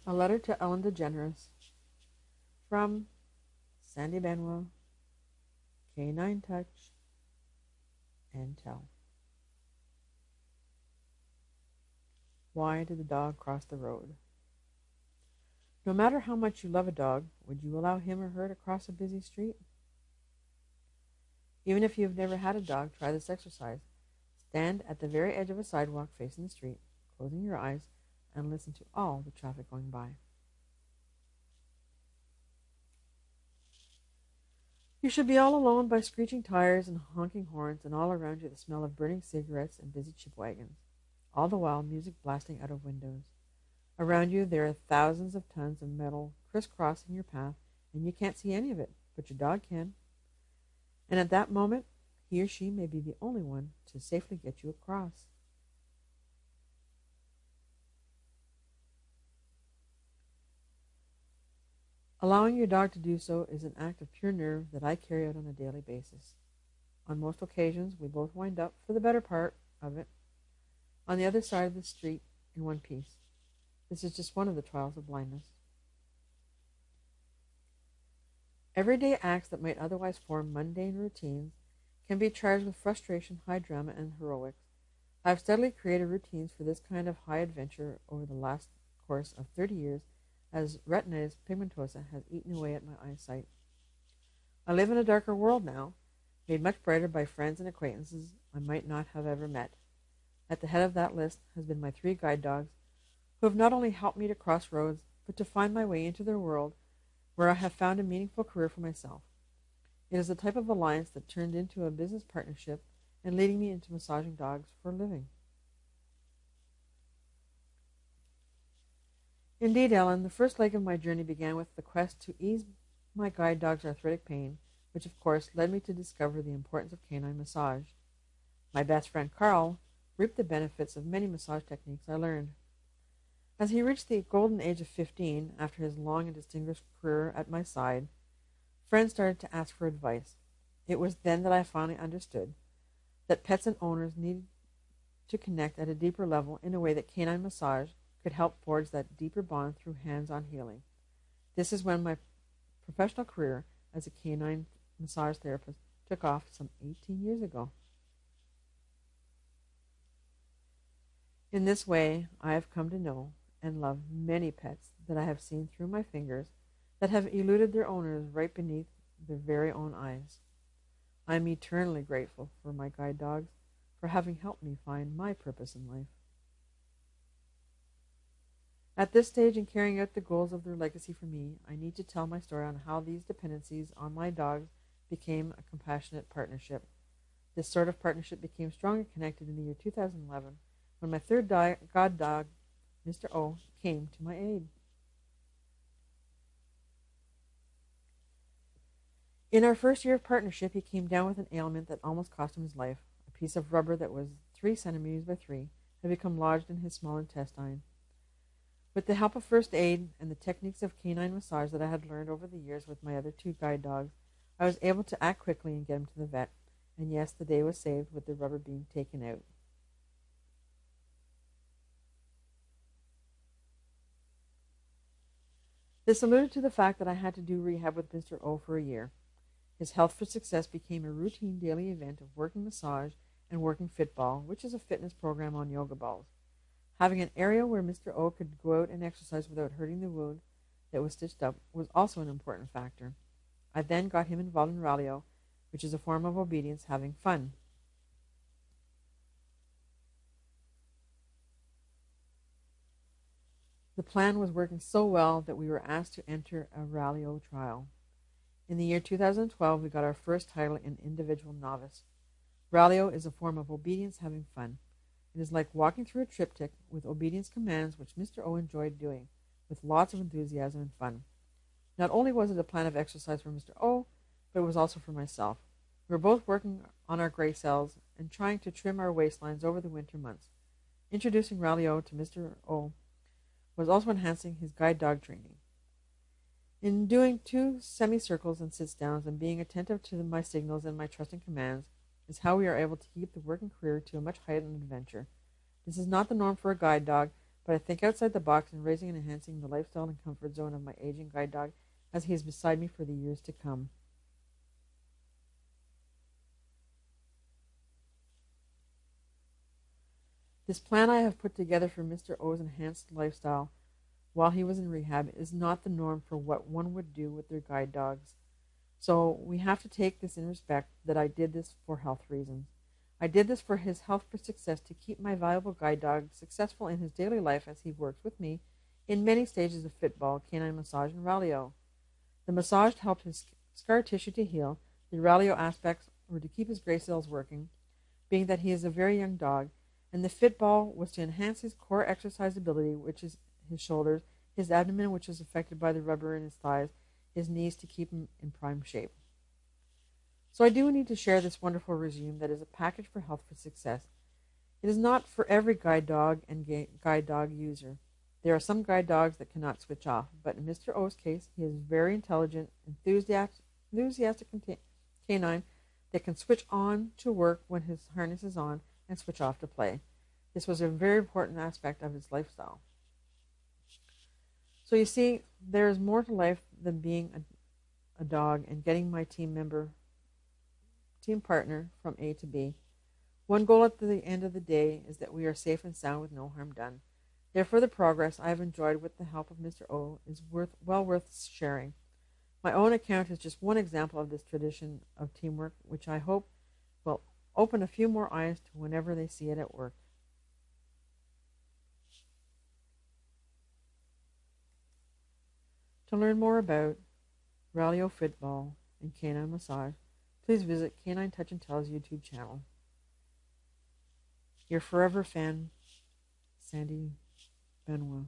A letter to Ellen Degeneres from Sandy Benoit, Canine Touch, and Tell. Why did the dog cross the road? No matter how much you love a dog, would you allow him or her to cross a busy street? Even if you've never had a dog, try this exercise. Stand at the very edge of a sidewalk facing the street, closing your eyes, and listen to all the traffic going by. You should be all alone by screeching tires and honking horns, and all around you the smell of burning cigarettes and busy chip wagons, all the while music blasting out of windows. Around you there are thousands of tons of metal crisscrossing your path, and you can't see any of it, but your dog can. And at that moment, he or she may be the only one to safely get you across. Allowing your dog to do so is an act of pure nerve that I carry out on a daily basis. On most occasions, we both wind up, for the better part of it, on the other side of the street in one piece. This is just one of the trials of blindness. Everyday acts that might otherwise form mundane routines can be charged with frustration, high drama, and heroics. I have steadily created routines for this kind of high adventure over the last course of 30 years as retinitis pigmentosa has eaten away at my eyesight. I live in a darker world now, made much brighter by friends and acquaintances I might not have ever met. At the head of that list has been my 3 guide dogs, who have not only helped me to cross roads, but to find my way into their world, where I have found a meaningful career for myself. It is the type of alliance that turned into a business partnership and leading me into massaging dogs for a living. Indeed, Ellen, the first leg of my journey began with the quest to ease my guide dog's arthritic pain, which of course led me to discover the importance of canine massage. My best friend Carl reaped the benefits of many massage techniques I learned. As he reached the golden age of 15, after his long and distinguished career at my side, friends started to ask for advice. It was then that I finally understood that pets and owners needed to connect at a deeper level in a way that canine massage could help forge that deeper bond through hands-on healing. This is when my professional career as a canine massage therapist took off some 18 years ago. In this way, I have come to know and love many pets that I have seen through my fingers that have eluded their owners right beneath their very own eyes. I am eternally grateful for my guide dogs for having helped me find my purpose in life. At this stage in carrying out the goals of their legacy for me, I need to tell my story on how these dependencies on my dogs became a compassionate partnership. This sort of partnership became strongly connected in the year 2011 when my third god dog, Mr. O, came to my aid. In our first year of partnership, he came down with an ailment that almost cost him his life. A piece of rubber that was 3 centimeters by 3 had become lodged in his small intestine. With the help of first aid and the techniques of canine massage that I had learned over the years with my other 2 guide dogs, I was able to act quickly and get him to the vet. And yes, the day was saved with the rubber being taken out. This alluded to the fact that I had to do rehab with Mr. O for a year. His Health for Success became a routine daily event of working massage and working Fitball, which is a fitness program on yoga balls. Having an area where Mr. O could go out and exercise without hurting the wound that was stitched up was also an important factor. I then got him involved in Rallyo, which is a form of obedience, having fun. The plan was working so well that we were asked to enter a Rallyo trial. In the year 2012, we got our first title in Individual Novice. Rallyo is a form of obedience, having fun. It is like walking through a triptych with obedience commands, which Mr. O enjoyed doing, with lots of enthusiasm and fun. Not only was it a plan of exercise for Mr. O, but it was also for myself. We were both working on our gray cells and trying to trim our waistlines over the winter months. Introducing Rallyo to Mr. O was also enhancing his guide dog training. In doing 2 semicircles and sit-downs and being attentive to my signals and my trusting commands is how we are able to keep the working career to a much heightened adventure. This is not the norm for a guide dog, but I think outside the box in raising and enhancing the lifestyle and comfort zone of my aging guide dog as he is beside me for the years to come. This plan I have put together for Mr. O's enhanced lifestyle while he was in rehab is not the norm for what one would do with their guide dogs. So we have to take this in respect that I did this for health reasons. I did this for his health for success to keep my valuable guide dog successful in his daily life as he works with me in many stages of fitball, canine massage, and rallyo. The massage helped his scar tissue to heal. The rallyo aspects were to keep his gray cells working, being that he is a very young dog, and the fitball was to enhance his core exercise ability, which is his shoulders, his abdomen, which is affected by the rubber in his thighs, his knees to keep him in prime shape. So I do need to share this wonderful regime that is a package for health for success. It is not for every guide dog and guide dog user. There are some guide dogs that cannot switch off, but in Mr. O's case, he is a very intelligent, enthusiastic canine that can switch on to work when his harness is on and switch off to play. This was a very important aspect of his lifestyle. So you see, there is more to life than being a dog and getting my team partner from A to B. One goal at the end of the day is that we are safe and sound with no harm done. Therefore, the progress I have enjoyed with the help of Mr. O is well worth sharing. My own account is just one example of this tradition of teamwork, which I hope will open a few more eyes to whenever they see it at work. To learn more about Rallyo Fitball and Canine Massage, please visit Canine Touch and Tell's YouTube channel. Your forever fan, Sandy Benoit.